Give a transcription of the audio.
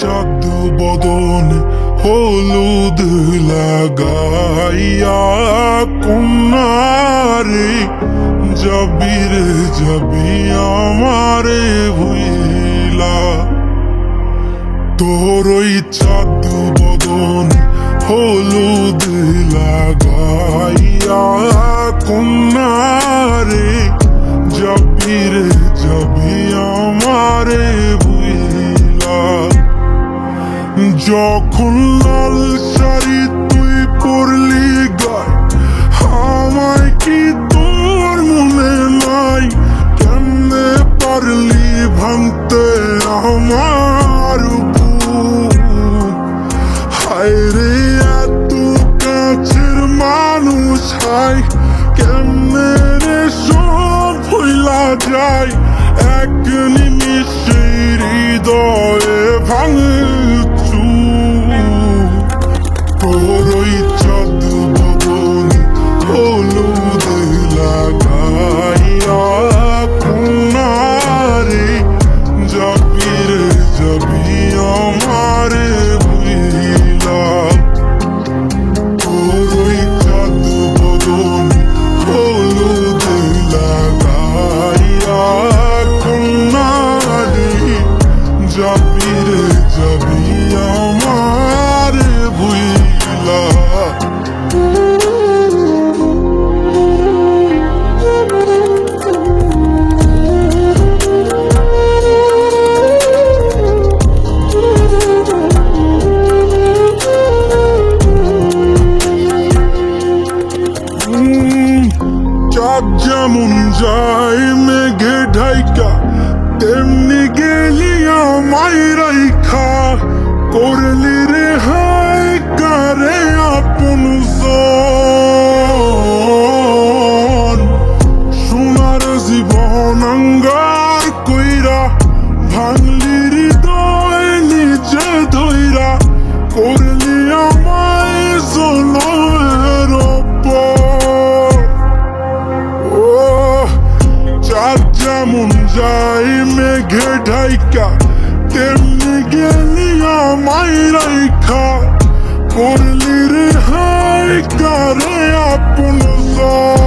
চাঁদ বদন হলুদ লাগাইয়া কন্যারে যাবি রে যাবি আমারে ভুইলা। তোর ওই চাঁদ বদন হলুদ লাগাইয়া কন্যারে যাবি রে যাবি আমারে ভুইলা। যখন লাল শাড়ি তুই পরলি গায় আমায় কি তোর মনে নাই? কেমনে পারলি ভাঙতে আমার বুক? হায় রে এত কাছের মানুষ হায় কেমনে রে সব ভুলা যায়? এক নিমিষে হৃদয়ে ভাঙচু। তোর ওই চাঁদ বদন হলুদ লাগাইয়া কন্যারে যাবি রে যাবি আমারে ভুইলা। তোর ওই চাঁদ বদন হলুদ লাগাইয়া কন্যারে যাবি রে যাবি আমারে ভুইলা। চাঁদ যেমন যায় মেঘে ঢাইকা তেমনি গেলি আমায় রাইখা। করলি রে হায় কারে আপন জন। সোনার জীবন অঙ্গার কইরা ভাঙলি হৃদয় নিচে ধইরা। করলি আমায় জনমের ওপর। চাঁদ যেমন যায় মেঘে ঢাইকা তেমনি গেলি আমায় রাইখা। করলি রে হায় কারে আপন জন।